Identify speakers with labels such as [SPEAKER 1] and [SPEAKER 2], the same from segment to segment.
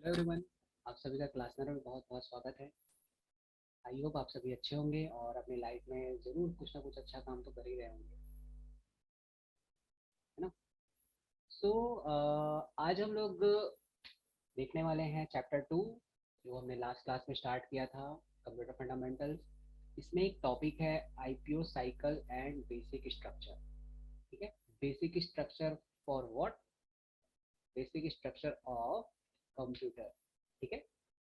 [SPEAKER 1] Hello everyone. आप सभी का क्लास में बहुत बहुत स्वागत है। आई होप आप सभी अच्छे होंगे और अपनी लाइफ में ज़रूर कुछ ना कुछ अच्छा काम तो कर ही रहे होंगे, है ना। सो आज हम लोग देखने वाले हैं चैप्टर 2, जो हमने लास्ट क्लास में स्टार्ट किया था, कंप्यूटर फंडामेंटल्स। इसमें एक टॉपिक है IPO cycle and basic structure. ठीक है। Basic structure for what? Basic structure of computer. ठीक है।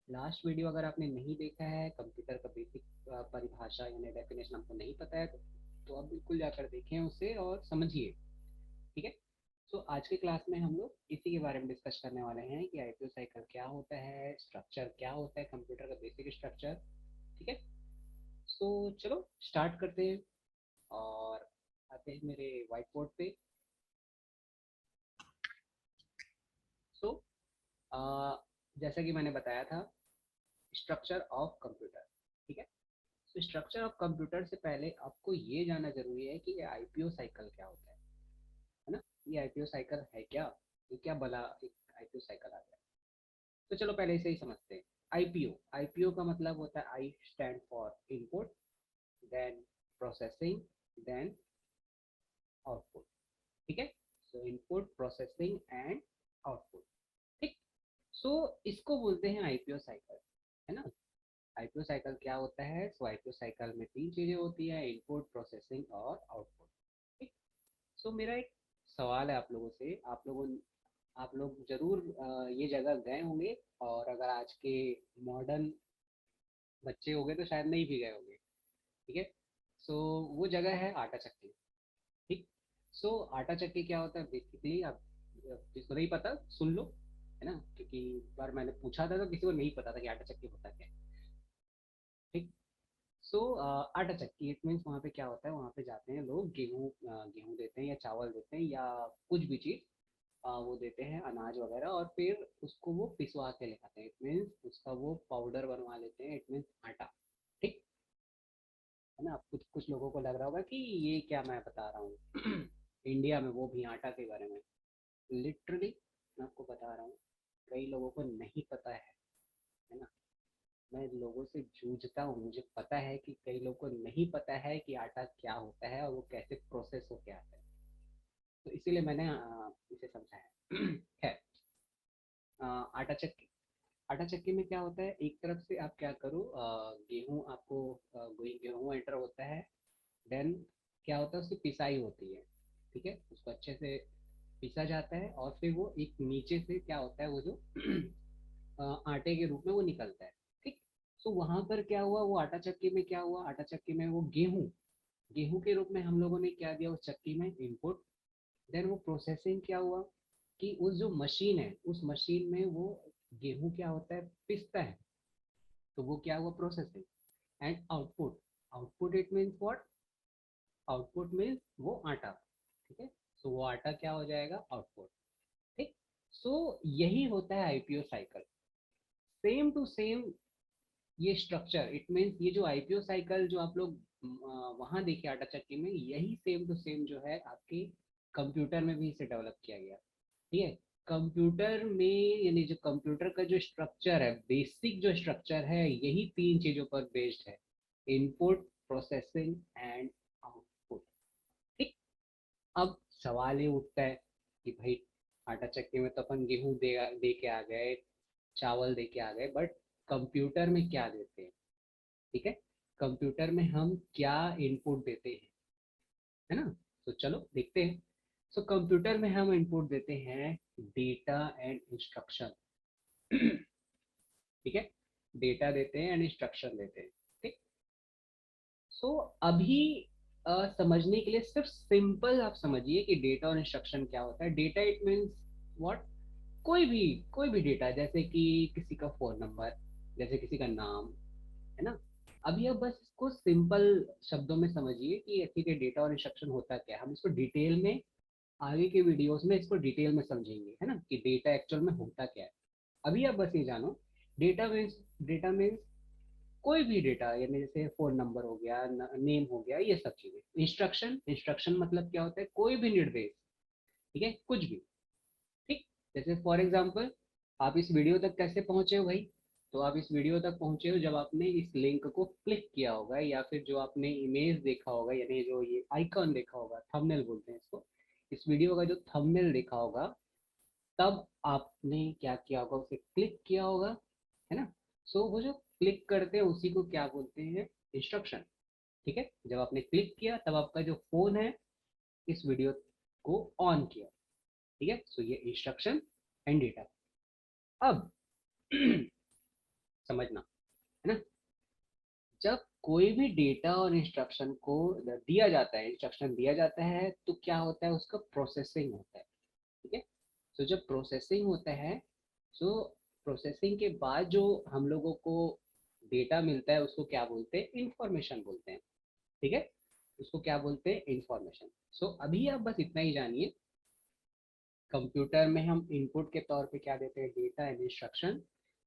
[SPEAKER 1] लास्ट वीडियो अगर आपने नहीं देखा है, कंप्यूटर का बेसिक परिभाषा यानी डेफिनेशन आपको नहीं पता है तो आप बिल्कुल जाकर देखें उसे और समझिए। ठीक है। सो आज के क्लास में हम लोग इसी के बारे में डिस्कस करने वाले हैं कि आईपीओ साइकिल क्या होता है, स्ट्रक्चर क्या होता है, कंप्यूटर का बेसिक स्ट्रक्चर। ठीक है। सो चलो स्टार्ट करते हैं और आते हैं मेरे व्हाइट बोर्ड पे। सो जैसा कि मैंने बताया था, स्ट्रक्चर ऑफ कंप्यूटर। ठीक है। तो स्ट्रक्चर ऑफ कंप्यूटर से पहले आपको ये जानना जरूरी है कि ये आईपीओ साइकिल क्या होता है ना। ये आईपीओ साइकिल है क्या? ये क्या भला एक आईपीओ साइकिल आ गया? तो चलो पहले इसे ही समझते हैं। आईपीओ आईपीओ का मतलब होता है I stand for input, then processing, then output. ठीक है। So input, processing and output. ठीक। सो इसको बोलते हैं आईपीओ साइकिल, है ना। आईपीओ साइकिल क्या होता है? सो आईपीओ साइकिल में तीन चीजें होती है, इनपुट, प्रोसेसिंग और आउटपुट। ठीक। सो मेरा एक सवाल है आप लोगों से। आप लोग जरूर ये जगह गए होंगे, और अगर आज के मॉडर्न बच्चे हो गए तो शायद नहीं भी गए होंगे। ठीक है। सो वो जगह है आटा चक्की। ठीक। सो आटा चक्की क्या होता है बेसिकली? आप जिसको नहीं पता सुन लो, है ना, क्योंकि एक बार मैंने पूछा था तो किसी को नहीं पता था कि आटा चक्की होता क्या है। ठीक। सो आटा चक्की इट मीन्स वहाँ पे क्या होता है, वहाँ पे जाते हैं लोग, गेहूँ देते हैं या चावल देते हैं या कुछ भी चीज़ वो देते हैं, अनाज वगैरह, और फिर उसको वो पिसवा के ले आते हैं। इट मीन्स उसका वो पाउडर बनवा लेते हैं, इट मीन्स आटा। ठीक है ना। कुछ कुछ लोगों को लग रहा होगा कि ये क्या मैं बता रहा हूँ इंडिया में वो भी आटा के बारे में। लिटरली मैं आपको बता रहा हूँ, कई लोगों को नहीं पता है ना। मैं लोगों से जूझता हूँ, मुझे पता है कि कई लोगों को नहीं पता है कि आटा क्या होता है और वो कैसे प्रोसेस होके आता है। तो इसीलिए मैंने इसे समझाया है। आटा चक्की। आटा चक्की में क्या होता है, एक तरफ से आप क्या करो, गेहूँ आपको गेहूँ एंटर होता है, देन क्या होता है उसकी पिसाई होती है। ठीक है। उसको अच्छे से पीसा जाता है और फिर वो एक नीचे से क्या होता है वो जो आटे के रूप में वो निकलता है। ठीक। तो वहां पर क्या हुआ, वो आटा चक्की में क्या हुआ, आटा चक्की में वो गेहूं गेहूं के रूप में हम लोगों ने क्या दिया उस चक्की में, इनपुट। देन वो प्रोसेसिंग क्या हुआ कि उस जो मशीन है उस मशीन में वो गेहूं क्या होता है, पिसता है। तो वो क्या हुआ, processing. And output. Output it means what? Output means वो आटा। ठीक है। सो वो आटा क्या हो जाएगा, आउटपुट। ठीक। सो यही होता है IPO cycle, same to same. ये स्ट्रक्चर इट मीन्स ये जो आईपीओ साइकिल जो आप लोग वहां देखे आटा चक्की में, यही सेम टू सेम जो है आपके कंप्यूटर में भी इसे डेवलप किया गया। ठीक है। कंप्यूटर में यानी जो कंप्यूटर का जो स्ट्रक्चर है, बेसिक जो स्ट्रक्चर है, यही तीन चीजों पर बेस्ड है, इनपुट, प्रोसेसिंग एंड आउटपुट। ठीक। अब सवाल ये उठता है कि भाई आटा चक्की में तो अपन गेहूं दे के आ गए, चावल दे के आ गए, बट कंप्यूटर में क्या देते हैं? ठीक है। कंप्यूटर में हम क्या इनपुट देते हैं, है ना। तो चलो देखते हैं। सो कंप्यूटर में हम इनपुट देते हैं डेटा एंड इंस्ट्रक्शन। ठीक है। डेटा देते हैं एंड इंस्ट्रक्शन देते हैं। ठीक। सो अभी समझने के लिए सिर्फ सिंपल आप समझिए कि डेटा और इंस्ट्रक्शन क्या होता है। Data it means what? कोई भी डेटा, जैसे कि किसी का फोन नंबर, जैसे किसी का नाम, है ना। अभी आप बस इसको सिंपल शब्दों में समझिए कि ठीक है डेटा और इंस्ट्रक्शन होता क्या है। हम इसको डिटेल में आगे के वीडियोस में इसको डिटेल में समझेंगे, है ना, कि डेटा एक्चुअल में होता क्या है। अभी आप बस ये जानो, डेटा मीन्स कोई भी डेटा, यानी जैसे फोन नंबर हो गया, नेम हो गया, ये सब चीजें। इंस्ट्रक्शन इंस्ट्रक्शन मतलब क्या होता है, कोई भी निर्देश। ठीक है, कुछ भी। ठीक। जैसे फॉर एग्जाम्पल आप इस वीडियो तक कैसे पहुंचे हो भाई? तो आप इस वीडियो तक पहुंचे हो जब आपने इस लिंक को क्लिक किया होगा, या फिर जो आपने इमेज देखा होगा, यानी जो ये आइकॉन देखा होगा, थंबनेल बोलते हैं इसको, इस वीडियो का जो थंबनेल देखा होगा, तब आपने क्या किया होगा, उसे क्लिक किया होगा, है ना? सो वो जो क्लिक करते हैं उसी को क्या बोलते हैं? इंस्ट्रक्शन। ठीक है, जब आपने क्लिक किया तब आपका जो फोन है इस वीडियो को ऑन किया। ठीक है, सो ये इंस्ट्रक्शन एंड डेटा। अब समझना, है ना? जब कोई भी डेटा और इंस्ट्रक्शन को दिया जाता है, इंस्ट्रक्शन दिया जाता है, तो क्या होता है? उसका प्रोसेसिंग होता है। ठीक है, तो जब प्रोसेसिंग होता है, तो प्रोसेसिंग के बाद जो हम लोगों को डेटा मिलता है उसको क्या बोलते हैं? इंफॉर्मेशन बोलते हैं। ठीक है, उसको क्या बोलते हैं? इंफॉर्मेशन। सो अभी आप बस इतना ही जानिए, कंप्यूटर में हम इनपुट के तौर पे क्या देते हैं? Data and instruction.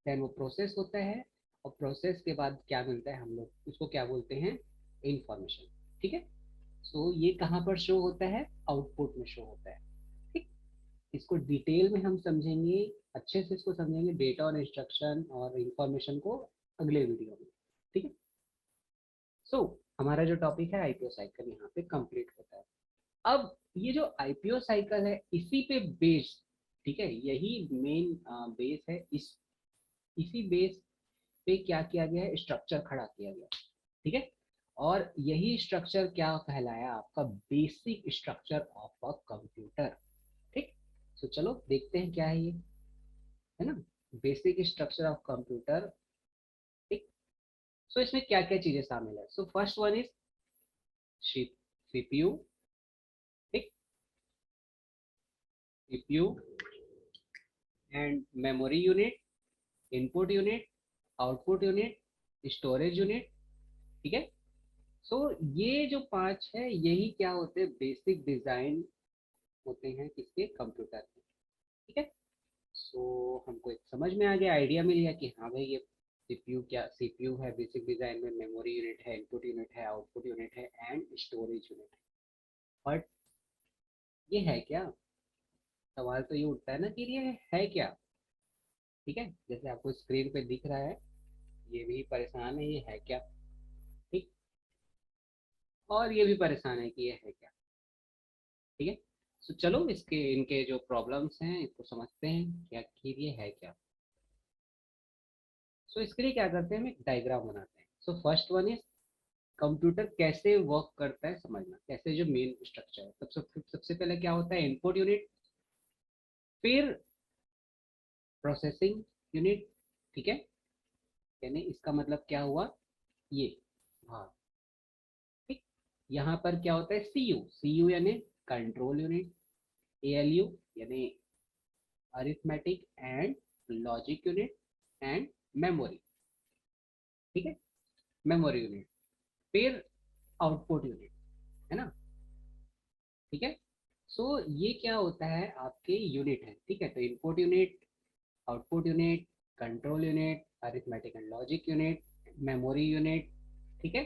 [SPEAKER 1] देन वो प्रोसेस होता है, और प्रोसेस के बाद क्या मिलता है? हम लोग उसको क्या बोलते हैं? इंफॉर्मेशन। ठीक है, सो ये कहाँ पर शो होता है? आउटपुट में शो होता है। ठीक, इसको डिटेल में हम समझेंगे, अच्छे से इसको समझेंगे, डेटा और इंस्ट्रक्शन और इंफॉर्मेशन को, अगले वीडियो में। ठीक है, सो हमारा जो टॉपिक है आईपीओ साइकिल यहाँ पे कंप्लीट होता है। अब ये जो आईपीओ साइकिल है इसी पे बेस, ठीक है, यही मेन बेस है। इसी बेस पे क्या किया गया है? स्ट्रक्चर खड़ा किया गया। ठीक है, और यही स्ट्रक्चर क्या कहलाया? आपका basic structure of a computer. ठीक, तो चलो देखते हैं क्या है ये, है ना? Basic structure of computer. ठीक, सो इसमें क्या क्या चीजें शामिल है? So first one is CPU. ठीक, CPU and memory unit, input unit, output unit, storage unit. ठीक है, सो ये जो पांच है यही क्या होते हैं? बेसिक डिजाइन होते हैं किसके? कंप्यूटर के। ठीक है, सो हमको एक समझ में आ गया, आइडिया मिल गया कि हाँ भाई ये सीपीयू, क्या सीपीयू है बेसिक डिजाइन में, मेमोरी यूनिट है, इनपुट यूनिट है, आउटपुट यूनिट है, एंड स्टोरेज यूनिट है। बट ये है क्या? सवाल तो ये उठता है ना कि ये है क्या? ठीक है, जैसे आपको स्क्रीन पे दिख रहा है, ये भी परेशान है, ये है क्या? ठीक, और ये भी परेशान है कि ये है क्या। ठीक है, तो चलो इसके इनके जो प्रॉब्लम्स हैं इसको समझते हैं कि आखिर ये है क्या। सो इसके लिए क्या करते हैं? हम एक डायग्राम बनाते हैं। सो फर्स्ट वन इज कंप्यूटर कैसे वर्क करता है, समझना कैसे, जो मेन स्ट्रक्चर है। सबसे पहले क्या होता है? इनपुट यूनिट, फिर प्रोसेसिंग यूनिट। ठीक है, यानी इसका मतलब क्या हुआ? ये भाग। ठीक, यहाँ पर क्या होता है? सीयू, सीयू यानी कंट्रोल यूनिट, एएलयू यानी arithmetic and logic unit, and memory. ठीक है, मेमोरी यूनिट, फिर आउटपुट यूनिट, है ना? ठीक है, सो ये क्या होता है? आपके यूनिट है। ठीक है, तो input unit, output unit, control unit, arithmetic and logic unit, memory unit. ठीक है,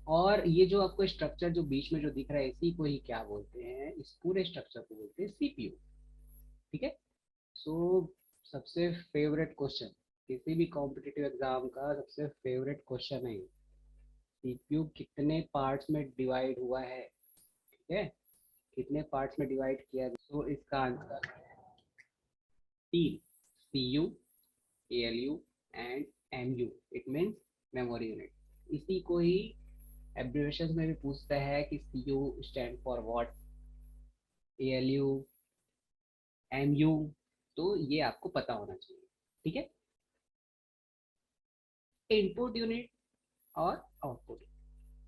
[SPEAKER 1] और ये जो आपको स्ट्रक्चर जो बीच में जो दिख रहा है, इसी को ही क्या बोलते हैं? इस पूरे स्ट्रक्चर को बोलते हैं सीपीयू। ठीक है, सो सबसे फेवरेट क्वेश्चन, किसी भी कॉम्पिटिटिव एग्जाम का सबसे फेवरेट क्वेश्चन है, सीपीयू कितने पार्ट्स में डिवाइड हुआ है? ठीक है, कितने पार्ट्स में डिवाइड किया? तो इसका आंसर तीन, C U, A L U and M U. It means memory unit. इसी को ही एब्रिविएशन में भी पूछता है कि C U stand for what, A L U, M U. तो ये आपको पता होना चाहिए। ठीक है, इनपुट यूनिट और आउटपुट।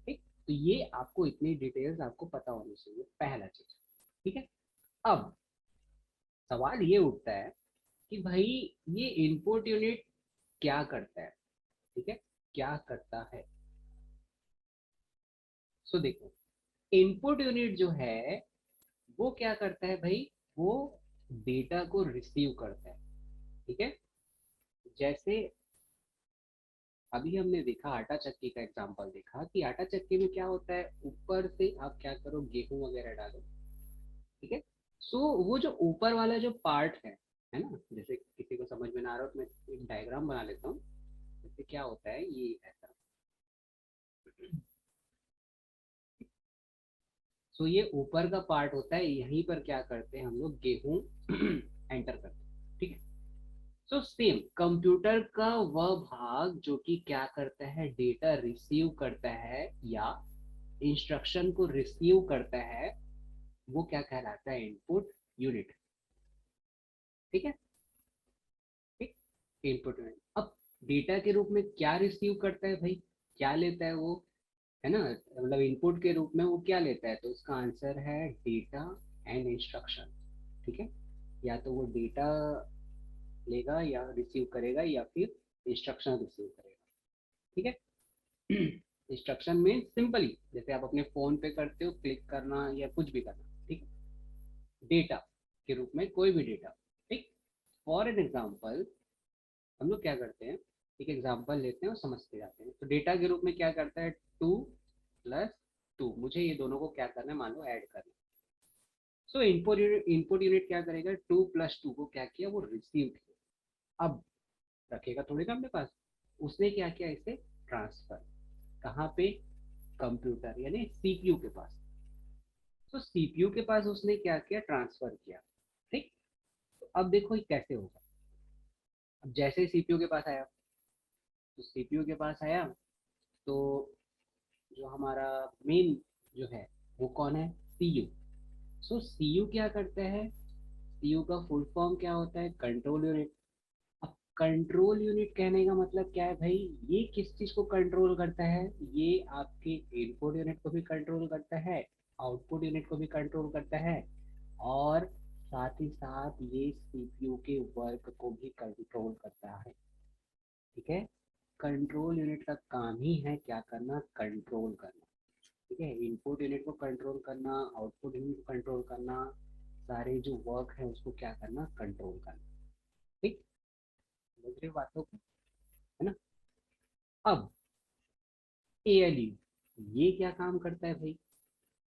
[SPEAKER 1] ठीक, तो ये आपको इतनी डिटेल्स आपको पता होनी चाहिए, पहला चीज। ठीक है, अब सवाल ये उठता है कि भाई ये इनपुट यूनिट क्या करता है? ठीक है, क्या करता है? सो देखो, इनपुट यूनिट जो है वो क्या करता है भाई? वो डेटा को रिसीव करता है। ठीक है, जैसे अभी हमने देखा, आटा चक्की का एग्जांपल देखा कि आटा चक्की में क्या होता है? ऊपर से आप क्या करो? गेहूं वगैरह डालो। ठीक है, सो वो जो ऊपर वाला जो पार्ट है ना, जैसे किसी को समझ में ना आ रहा हो तो मैं एक डायग्राम बना लेता हूँ। जैसे क्या होता है ये ऐसा। सो ये ऊपर का पार्ट होता है, यहीं पर क्या करते हैं हम लोग गेहूं एंटर करते हैं, ठीक है। सो सेम कंप्यूटर का वह भाग जो कि क्या करता है, डेटा रिसीव करता है या इंस्ट्रक्शन को रिसीव करता है, वो क्या कहलाता है, इनपुट यूनिट। ठीक है, ठीक। इनपुट यूनिट अब डेटा के रूप में क्या रिसीव करता है भाई, क्या लेता है वो, है ना, मतलब इनपुट के रूप में वो क्या लेता है, तो उसका आंसर है डेटा एंड इंस्ट्रक्शन। ठीक है, या तो वो डेटा लेगा या रिसीव करेगा या फिर इंस्ट्रक्शन रिसीव करेगा। ठीक है। इंस्ट्रक्शन में सिंपली जैसे आप अपने फोन पे करते हो, क्लिक करना या कुछ भी करना, ठीक है, डेटा के रूप में कोई भी डेटा। ठीक, फॉर एन एग्जाम्पल हम लोग क्या करते हैं, एक एग्जाम्पल लेते हैं और समझते जाते हैं। तो डेटा के रूप में क्या करता है, 2 + 2, मुझे ये दोनों को क्या करना है, मान लो ऐड करना है। सो इनपुट यूनिट क्या करेगा, 2 + 2 को क्या किया, वो रिसीव किया। अब रखेगा थोड़ी ना अपने पास, उसने क्या किया, इसे ट्रांसफर कहाँ पे, कंप्यूटर यानी सीपीयू के पास। तो सीपीयू के पास उसने क्या किया, ट्रांसफर किया। ठीक, तो अब देखो ये कैसे होगा। अब जैसे ही सीपीयू के पास आया, तो सीपीयू के पास आया तो जो हमारा मेन जो है वो कौन है, सीयू। सो सीयू क्या करता है, सीयू का फुल फॉर्म क्या होता है, कंट्रोल यूनिट। अब कंट्रोल यूनिट कहने का मतलब क्या है भाई, ये किस चीज को कंट्रोल करता है, ये आपके इनपुट यूनिट को भी कंट्रोल करता है, आउटपुट यूनिट को भी कंट्रोल करता है, और साथ ही साथ ये सीपीयू के वर्क को भी कंट्रोल करता है। ठीक है, कंट्रोल यूनिट का काम ही है क्या करना, कंट्रोल करना। ठीक है, इनपुट यूनिट को कंट्रोल करना, आउटपुट यूनिट को कंट्रोल करना, सारे जो वर्क है उसको क्या करना, कंट्रोल करना। ठीक, समझ रहे हो बातों को, है ना। अब एएलयू ये क्या काम करता है भाई,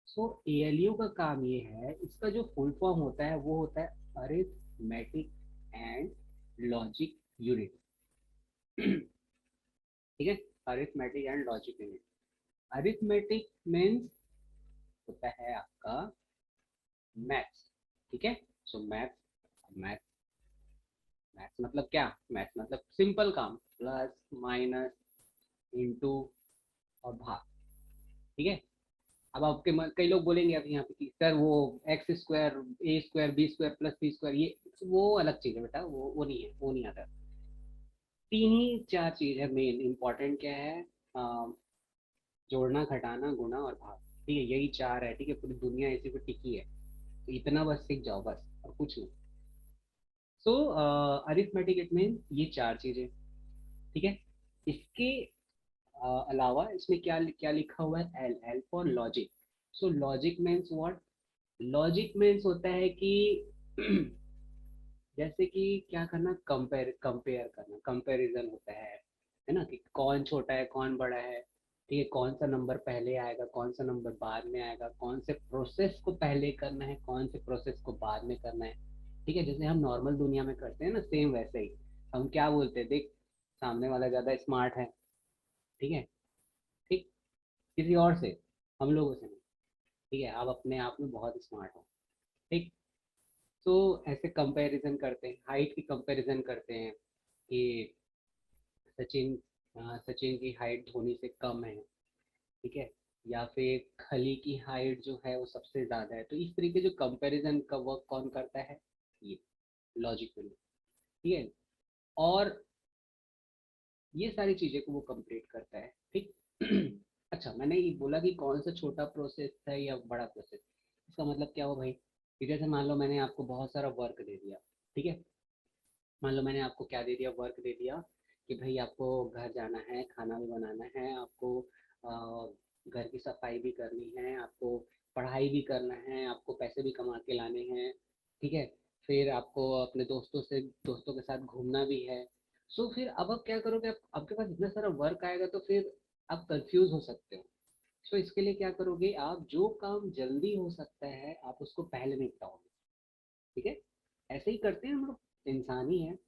[SPEAKER 1] सो एएलयू का काम ये है, इसका जो फुल फॉर्म होता है वो होता है अरिथमेटिक एंड लॉजिक यूनिट। ठीक है, arithmetic and logic unit. Arithmetic means होता है आपका मैथ्स। ठीक है, सो मैथ्स, मैथ, मैथ्स मतलब क्या, मैथ्स मतलब सिंपल काम, प्लस माइनस इंटू और भाग। ठीक है, अब आपके कई लोग बोलेंगे अब यहाँ पे कि सर वो x² a² b² + c², ये वो अलग चीज़ है बेटा, वो नहीं है, वो नहीं आता। तीन ही चार चीज़ है मेन इंपॉर्टेंट, क्या है, अ, जोड़ना, घटाना, गुणा और भाग। ठीक है, यही चार है। ठीक है, पूरी दुनिया इसी पे टिकी है, तो इतना बस सीख जाओ बस, और कुछ नहीं। सो अरिथमेटिक इट मीन ये चार चीज़ें। ठीक है, इसके अलावा इसमें क्या क्या लिखा हुआ है, L, L for logic. So logic means what, logic means होता है कि जैसे कि क्या करना, कंपेयर कंपेयर करना, कंपैरिजन होता है ना, कि कौन छोटा है कौन बड़ा है। ठीक है, कौन सा नंबर पहले आएगा, कौन सा नंबर बाद में आएगा, कौन से प्रोसेस को पहले करना है, कौन से प्रोसेस को बाद में करना है। ठीक है, जैसे हम नॉर्मल दुनिया में करते हैं ना, सेम वैसे ही हम क्या बोलते हैं, देख सामने वाला ज़्यादा स्मार्ट है। ठीक है, ठीक, किसी और से, हम लोगों से नहीं। ठीक है, आप अपने आप में बहुत स्मार्ट हो। ठीक, तो ऐसे कंपैरिजन करते हैं, हाइट की कंपैरिजन करते हैं कि सचिन सचिन की हाइट धोनी से कम है। ठीक है, या फिर खली की हाइट जो है वो सबसे ज़्यादा है। तो इस तरीके जो कंपैरिजन का वर्क कौन करता है, ये लॉजिकली। ठीक है, और ये सारी चीज़ें को वो कंप्लीट करता है। ठीक। अच्छा, मैंने ये बोला कि कौन सा छोटा प्रोसेस है या बड़ा प्रोसेस, इसका मतलब क्या हो भाई, कि जैसे मान लो मैंने आपको बहुत सारा वर्क दे दिया। ठीक है, मान लो मैंने आपको क्या दे दिया, वर्क दे दिया कि भाई आपको घर जाना है, खाना भी बनाना है आपको, घर की सफाई भी करनी है आपको, पढ़ाई भी करना है आपको, पैसे भी कमा के लाने हैं। ठीक है, फिर आपको अपने दोस्तों के साथ घूमना भी है। सो फिर अब आप क्या करोगे, आप आपके पास इतना सारा वर्क आएगा तो फिर आप कंफ्यूज हो सकते हो। सो इसके लिए क्या करोगे, आप जो काम जल्दी हो सकता है आप उसको पहले निपटाओगे। ठीक है, ऐसे ही करते हैं हम लोग, इंसान ही है।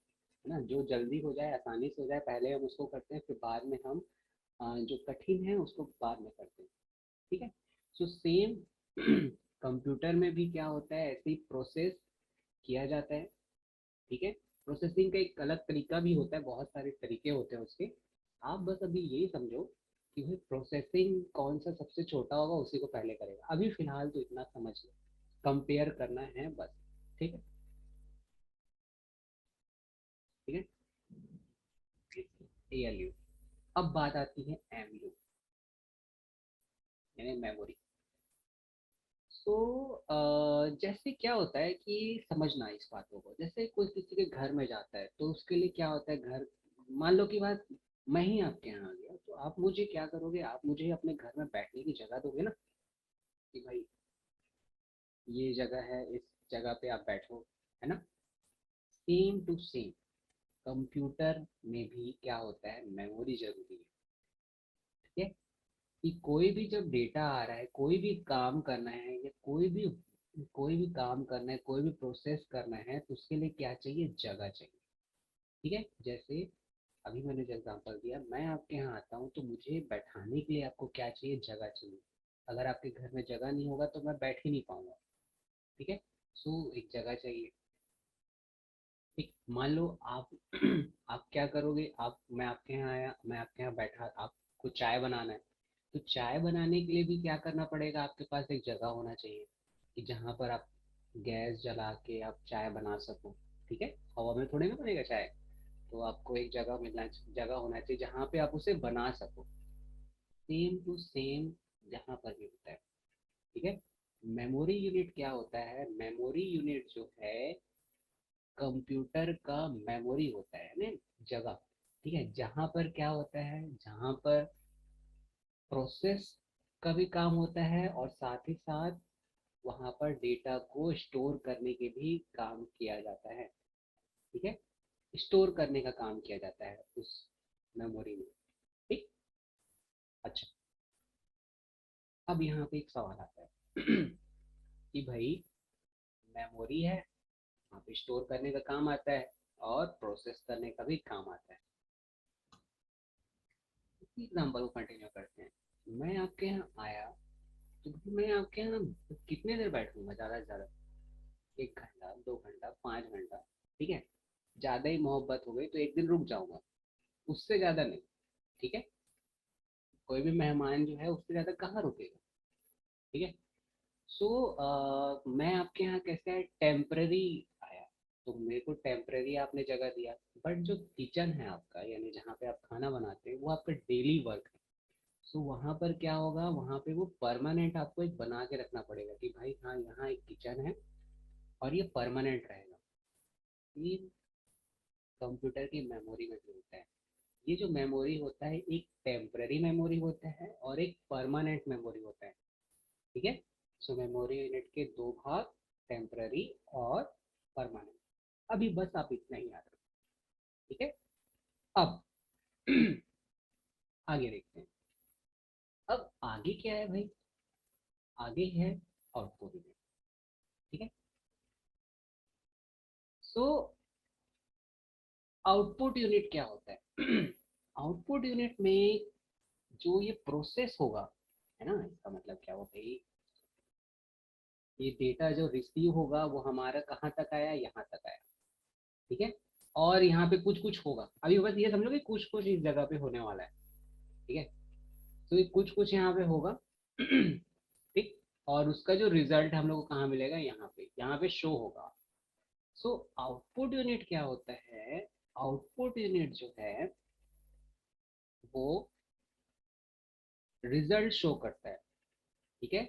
[SPEAKER 1] है ना, जो जल्दी हो जाए, आसानी से हो जाए, पहले हम उसको करते हैं, फिर बाद में हम जो कठिन है उसको बाद में करते हैं। ठीक है। सो सेम कंप्यूटर में भी क्या होता है, ऐसे ही प्रोसेस किया जाता है। ठीक है। प्रोसेसिंग का एक अलग तरीका भी होता है, बहुत सारे तरीके होते हैं उसके। आप बस अभी यही समझो कि भाई प्रोसेसिंग कौन सा सबसे छोटा होगा उसी को पहले करेगा। अभी फिलहाल तो इतना समझ लो, कंपेयर करना है बस। ठीक है। ठीक है। ALU। अब बात आती है MU, यानी मेमोरी। तो जैसे क्या होता है कि समझना इस बातों को, जैसे कोई किसी के घर में जाता है तो उसके लिए क्या होता है, घर, मान लो कि बात मैं ही आपके यहाँ आ गया, तो आप मुझे क्या करोगे, आप मुझे अपने घर में बैठने की जगह दोगे ना, कि भाई ये जगह है, इस जगह पे आप बैठो, है ना। सेम टू सेम कंप्यूटर में भी क्या होता है, मेमोरी जरूरी है। ठीक है। कि कोई भी जब डेटा आ रहा है, कोई भी काम करना है, या कोई भी काम करना है, कोई भी प्रोसेस करना है, तो उसके लिए क्या चाहिए, जगह चाहिए। ठीक है। जैसे अभी मैंने जो एग्जांपल दिया, मैं आपके यहाँ आता हूँ तो मुझे बैठाने के लिए आपको क्या चाहिए, जगह चाहिए। अगर आपके घर में जगह नहीं होगा तो मैं बैठ ही नहीं पाऊंगा। ठीक है। सो एक जगह चाहिए। ठीक, मान लो आप आप क्या करोगे, आप, मैं आपके यहाँ आया, मैं आपके यहाँ बैठा, आपको चाय बनाना है, तो चाय बनाने के लिए भी क्या करना पड़ेगा, आपके पास एक जगह होना चाहिए कि जहाँ पर आप गैस जला के आप चाय बना सको। ठीक है। हवा में थोड़ी ना बनेगा चाय, तो आपको एक जगह होना चाहिए जहाँ पे आप उसे बना सको। सेम टू सेम जहाँ पर भी होता है। ठीक है। मेमोरी यूनिट क्या होता है, मेमोरी यूनिट जो है कंप्यूटर का मेमोरी होता है ना, जगह। ठीक है। जहाँ पर क्या होता है, जहाँ पर प्रोसेस का भी काम होता है और साथ ही साथ वहाँ पर डेटा को स्टोर करने के भी काम किया जाता है। ठीक है। स्टोर करने का काम किया जाता है उस मेमोरी में। ठीक। अच्छा, अब यहाँ पे एक सवाल आता है कि भाई मेमोरी है, वहाँ पे स्टोर करने का काम आता है और प्रोसेस करने का भी काम आता है। इसी एग्जाम्पल को कंटिन्यू करते हैं। मैं आपके यहाँ आया, तो भाई मैं आपके यहाँ कितने देर बैठूंगा, ज़्यादा से ज़्यादा 1 घंटा, 2 घंटा, 5 घंटा। ठीक है। ज़्यादा ही मोहब्बत हो गई तो एक दिन रुक जाऊंगा, उससे ज़्यादा नहीं। ठीक है। कोई भी मेहमान जो है उससे ज़्यादा कहाँ रुकेगा। ठीक है। सो मैं आपके यहाँ कैसे है, टेम्पररी आया, तो मेरे को टेम्पररी आपने जगह दिया। बट जो किचन है आपका, यानी जहाँ पे आप खाना बनाते हैं, वो आपका डेली वर्क है। सो वहाँ पर क्या होगा, वहाँ पे वो परमानेंट आपको एक बना के रखना पड़ेगा कि भाई हाँ, यहाँ एक किचन है और ये परमानेंट रहेगा। ये कंप्यूटर की मेमोरी में भी होता है। ये जो मेमोरी होता है, एक टेम्पररी मेमोरी होता है और एक परमानेंट मेमोरी होता है। ठीक है। सो मेमोरी यूनिट के दो भाग, टेम्पररी और परमानेंट। अभी बस आप इतना ही याद रखो। ठीक है। अब आगे देखते हैं। अब आगे क्या है भाई, आगे है आउटपुट यूनिट। ठीक है। सो आउटपुट यूनिट क्या होता है आउटपुट यूनिट में जो ये प्रोसेस होगा, है ना, इसका मतलब क्या होगा भाई, ये डेटा जो रिसीव होगा वो हमारा कहाँ तक आया, यहाँ तक आया। ठीक है। और यहाँ पे कुछ कुछ होगा, अभी बस ये समझो कि कुछ कुछ इस जगह पे होने वाला है। ठीक है। तो ये कुछ कुछ यहाँ पे होगा ठीक। और उसका जो रिजल्ट हम लोग को कहाँ मिलेगा, यहाँ पे शो होगा। सो आउटपुट यूनिट क्या होता है, आउटपुट यूनिट जो है वो रिजल्ट शो करता है। ठीक है।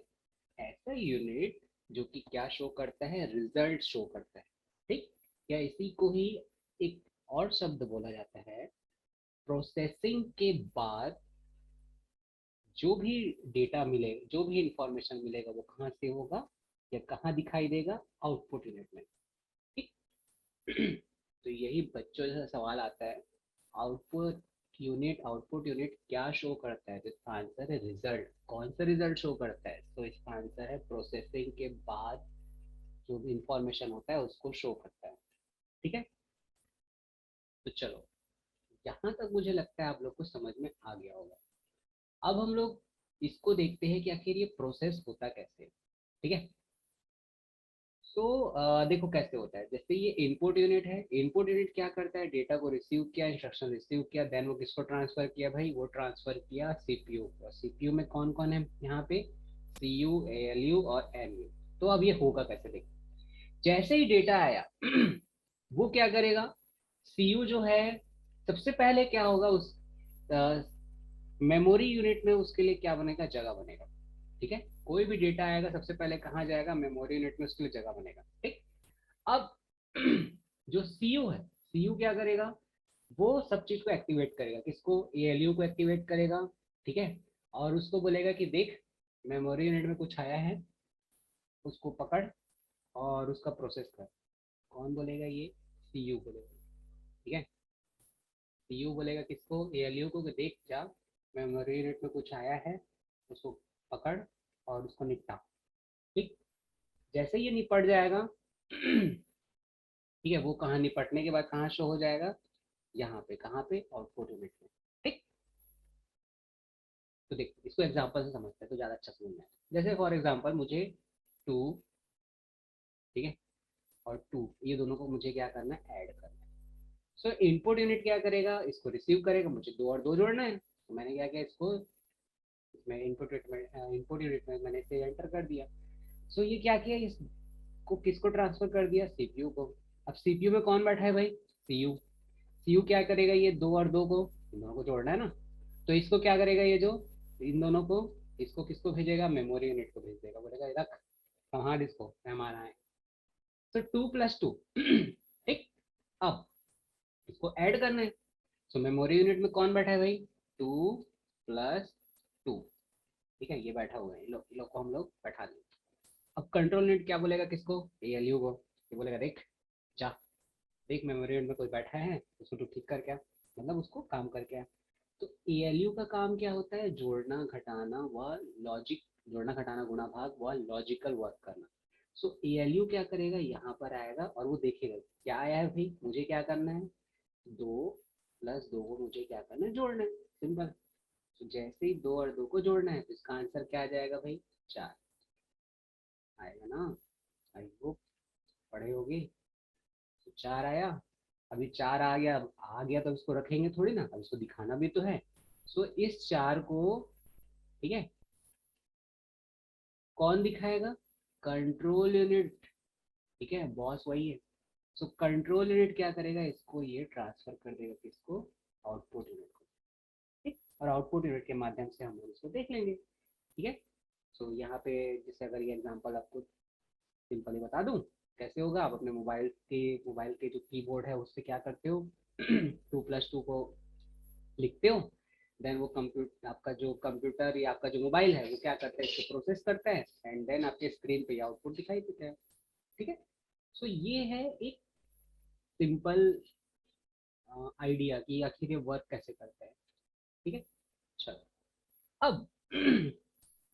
[SPEAKER 1] ऐसा यूनिट जो कि क्या शो करता है, रिजल्ट शो करता है। ठीक। या इसी को ही एक और शब्द बोला जाता है, प्रोसेसिंग के बाद जो भी डेटा मिले, जो भी इंफॉर्मेशन मिलेगा, वो कहाँ से होगा या कहाँ दिखाई देगा, आउटपुट यूनिट में। ठीक। तो यही बच्चों जैसा सवाल आता है, आउटपुट यूनिट क्या शो करता है, तो इसका आंसर है रिजल्ट। कौन सा रिजल्ट शो करता है, तो इसका आंसर है प्रोसेसिंग के बाद जो भी इंफॉर्मेशन होता है उसको शो करता है। ठीक है। तो चलो, यहाँ तक मुझे लगता है आप लोग को समझ में आ गया होगा। अब हम लोग इसको देखते हैं कि आखिर ये प्रोसेस होता कैसे है। ठीक है। तो देखो कैसे होता है। जैसे ये इनपुट यूनिट है, इनपुट यूनिट क्या करता है, डेटा को रिसीव किया, इंस्ट्रक्शन रिसीव किया, देन वो किसको ट्रांसफर किया भाई, वो ट्रांसफर किया सीपीयू को। सीपीयू में कौन कौन है यहाँ पे, सीयू, एएलयू और एनयू। तो अब ये होगा कैसे, देखो जैसे ही डेटा आया वो क्या करेगा, सीयू जो है सबसे पहले क्या होगा, उस मेमोरी यूनिट में उसके लिए क्या बनेगा, जगह बनेगा। ठीक है। कोई भी डेटा आएगा सबसे पहले कहाँ जाएगा, मेमोरी यूनिट में, उसके लिए जगह बनेगा। ठीक। अब जो सीयू है, सीयू क्या करेगा, वो सब चीज को एक्टिवेट करेगा, किसको, एएलयू को एक्टिवेट करेगा। ठीक है। और उसको बोलेगा कि देख मेमोरी यूनिट में कुछ आया है, उसको पकड़ और उसका प्रोसेस कर। कौन बोलेगा ये, सीयू बोलेगा। ठीक है। सीयू बोलेगा किसको, एएलयू को, कि देख जा मेमोरी यूनिट में कुछ आया है, उसको पकड़ और उसको निपटा। ठीक। जैसे ये निपट जाएगा ठीक है, वो कहाँ निपटने के बाद कहाँ शो हो जाएगा, यहाँ पे, कहाँ पे, आउटपुट यूनिट में। ठीक। तो देख इसको एग्जांपल से समझते हैं तो ज़्यादा अच्छा समझ में आएगा। जैसे फॉर एग्जांपल मुझे टू, ठीक है, और टू, ये दोनों को मुझे क्या करना है, ऐड करना है। सो इनपुट यूनिट क्या करेगा, इसको रिसीव करेगा, मुझे दो और दो जोड़ना है, तो मैंने क्या किया, इसको इसमें इनपुट यूनिट में मैंने इसे एंटर कर दिया। सो ये क्या किया, इसको किसको ट्रांसफर कर दिया, सीपीयू को। अब सीपीयू में कौन बैठा है भाई, सीयू। सीयू क्या करेगा, ये दो और दो को, इन दोनों को जोड़ना है ना, तो इसको क्या करेगा, ये जो इन दोनों को, इसको किसको भेजेगा, मेमोरी यूनिट को भेज देगा, बोलेगा "ये रख संभाल इसको, हमारा है"। तो टू प्लस टू ठीक। अब इसको ऐड करना है, तो मेमोरी यूनिट में कौन बैठा है भाई, टू प्लस टू। ठीक है, ये बैठा हुआ है, इन लोग को हम लोग बैठा देंगे। अब कंट्रोल यूनिट क्या बोलेगा, किसको, एएलयू को। ये बोलेगा देख जा, देख मेमोरी यूनिट में कोई बैठा है, उसको तू ठीक कर क्या, मतलब उसको काम करके आ। तो एएलयू का काम क्या होता है, जोड़ना घटाना व लॉजिक, जोड़ना घटाना गुणा भाग व लॉजिकल वर्क करना। सो एएलयू क्या करेगा, यहाँ पर आएगा और वो देखेगा क्या आया है भाई, मुझे क्या करना है, दो प्लस दो को मुझे क्या करना है, जोड़ना है, सिंपल। तो जैसे ही दो और दो को जोड़ना है तो इसका आंसर क्या आ जाएगा भाई, चार आएगा ना। आई होप पढ़े होगे। तो चार आया। अभी चार आ गया, अब आ गया तो इसको रखेंगे थोड़ी ना, अब इसको दिखाना भी तो है। सो इस चार को, ठीक है, कौन दिखाएगा, कंट्रोल यूनिट। ठीक है, बॉस वही है। सो कंट्रोल यूनिट क्या करेगा, इसको ये ट्रांसफर कर देगा, किसको, आउटपुट यूनिट को। ठीक। और आउटपुट यूनिट के माध्यम से हम लोग इसको देख लेंगे। ठीक है। सो यहाँ पे जैसे अगर ये एग्जांपल आपको सिंपली बता दूं कैसे होगा, आप अपने मोबाइल के जो कीबोर्ड है उससे क्या करते हो, टू प्लस टू को लिखते हो, देन वो कंप्यूटर, आपका जो कंप्यूटर या आपका जो मोबाइल है वो क्या करता है, इसको प्रोसेस करता है, एंड देन आपके स्क्रीन पे आउटपुट दिखाई देता है। ठीक है। सो ये है एक सिंपल आइडिया कि आखिर ये वर्क कैसे करता है। ठीक है। चलो, अब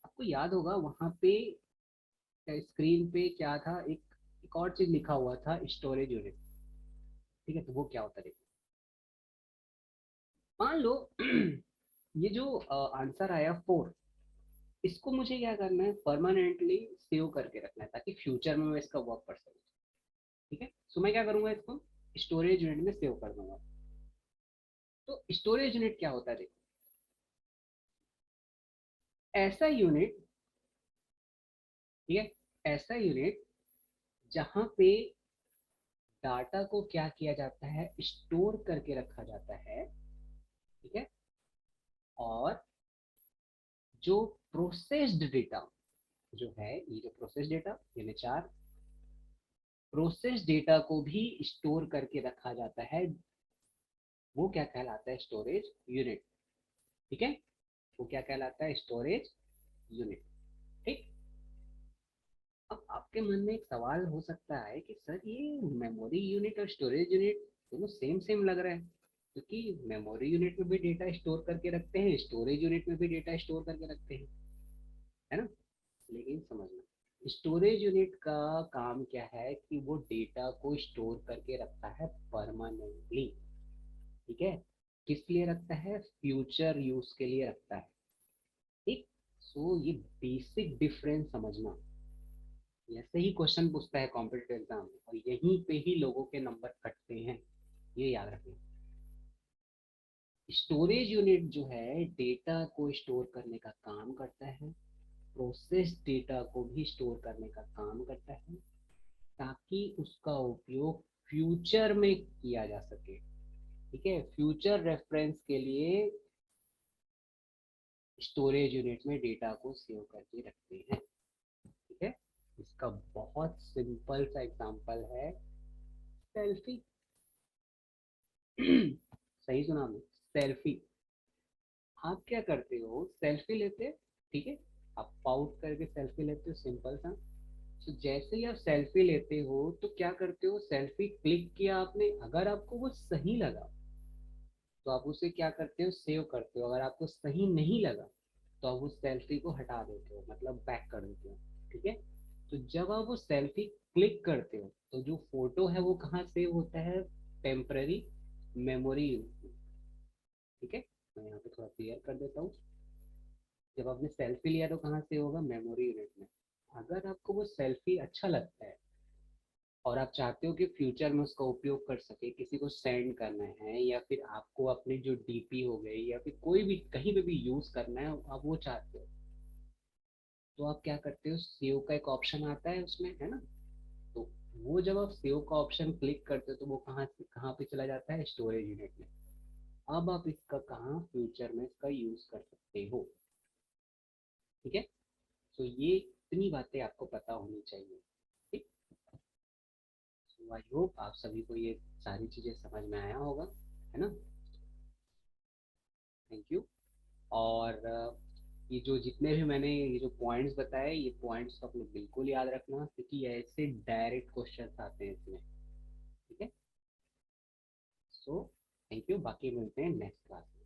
[SPEAKER 1] आपको याद होगा वहां पे स्क्रीन पे क्या था, एक और चीज लिखा हुआ था, स्टोरेज यूनिट। ठीक है, तो वो क्या होता है, मान लो ये जो आंसर आया फोर, इसको मुझे क्या करना है, परमानेंटली सेव करके रखना है ताकि फ्यूचर में मैं इसका वर्क कर सकूँ। ठीक है। सो मैं क्या करूंगा, इसको स्टोरेज यूनिट में सेव कर दूंगा। तो स्टोरेज यूनिट क्या होता है, देखो ऐसा यूनिट, ठीक है, ऐसा यूनिट जहां पे डाटा को क्या किया जाता है, स्टोर करके रखा जाता है। ठीक है। और जो प्रोसेस्ड डेटा जो है, ये जो प्रोसेस डेटा, यानी चार प्रोसेस डेटा को भी स्टोर करके रखा जाता है, वो क्या कहलाता है, स्टोरेज यूनिट। ठीक है। वो क्या कहलाता है, स्टोरेज यूनिट। ठीक। अब आपके मन में एक सवाल हो सकता है कि सर ये मेमोरी यूनिट और स्टोरेज यूनिट दोनों सेम सेम लग रहा है, क्योंकि मेमोरी यूनिट में भी डेटा स्टोर करके रखते हैं, स्टोरेज यूनिट में भी डेटा स्टोर करके रखते हैं, है ना। लेकिन समझना, स्टोरेज यूनिट का काम क्या है कि वो डेटा को स्टोर करके रखता है परमानेंटली। ठीक है, किस लिए रखता है, फ्यूचर यूज के लिए रखता है। ठीक, सो ये बेसिक डिफरेंस समझना, ऐसे ही क्वेश्चन पूछता है कॉम्पिटिटिव एग्जाम में और यहीं पे ही लोगों के नंबर कटते हैं, ये याद रखना। स्टोरेज यूनिट जो है डेटा को स्टोर करने का काम करता है, प्रोसेस डेटा को भी स्टोर करने का काम करता है, ताकि उसका उपयोग फ्यूचर में किया जा सके। ठीक है, फ्यूचर रेफरेंस के लिए स्टोरेज यूनिट में डेटा को सेव करके रखते हैं। ठीक है, इसका बहुत सिंपल सा एग्जांपल है सेल्फी। सही सुना आपने, सेल्फी। आप क्या करते हो, सेल्फी लेते हैं, ठीक है, आप पाउट करके सेल्फी लेते हो, सिंपल सा। तो जैसे ही आप सेल्फी लेते हो तो क्या करते हो, सेल्फी क्लिक किया आपने, अगर आपको वो सही लगा तो आप उसे क्या करते हो, सेव करते हो, अगर आपको सही नहीं लगा तो आप उस सेल्फी को हटा देते हो, मतलब बैक कर देते हो। ठीक है, तो जब आप वो सेल्फी क्लिक करते हो तो जो फोटो है वो कहाँ सेव होता है, टेम्पररी मेमोरी। ठीक है, मैं यहाँ पे थोड़ा क्लियर कर देता हूँ। जब आपने सेल्फी लिया तो कहाँ सेव होगा, मेमोरी यूनिट में। अगर आपको वो सेल्फी अच्छा लगता है और आप चाहते हो कि फ्यूचर में उसका उपयोग कर सके, किसी को सेंड करना है या फिर आपको अपने जो डीपी हो गई या फिर कोई भी कहीं पे भी यूज करना है, आप वो चाहते हो, तो आप क्या करते हो, सेव का एक ऑप्शन आता है उसमें, है ना। तो वो जब आप सेव का ऑप्शन क्लिक करते हो तो वो कहाँ से कहाँ पे चला जाता है, स्टोरेज यूनिट में। अब आप इसका कहाँ फ्यूचर में इसका यूज कर सकते हो। ठीक है, तो ये इतनी बातें आपको पता होनी चाहिए। ठीक, तो आई होप आप सभी को ये सारी चीजें समझ में आया होगा, है ना। Thank you. और ये जो जितने भी मैंने ये जो पॉइंट्स बताए, ये पॉइंट्स आप लोग बिल्कुल याद रखना, क्योंकि ऐसे डायरेक्ट क्वेश्चन आते हैं इसमें। ठीक है, सो थैंक यू, बाकी मिलते हैं नेक्स्ट क्लास में।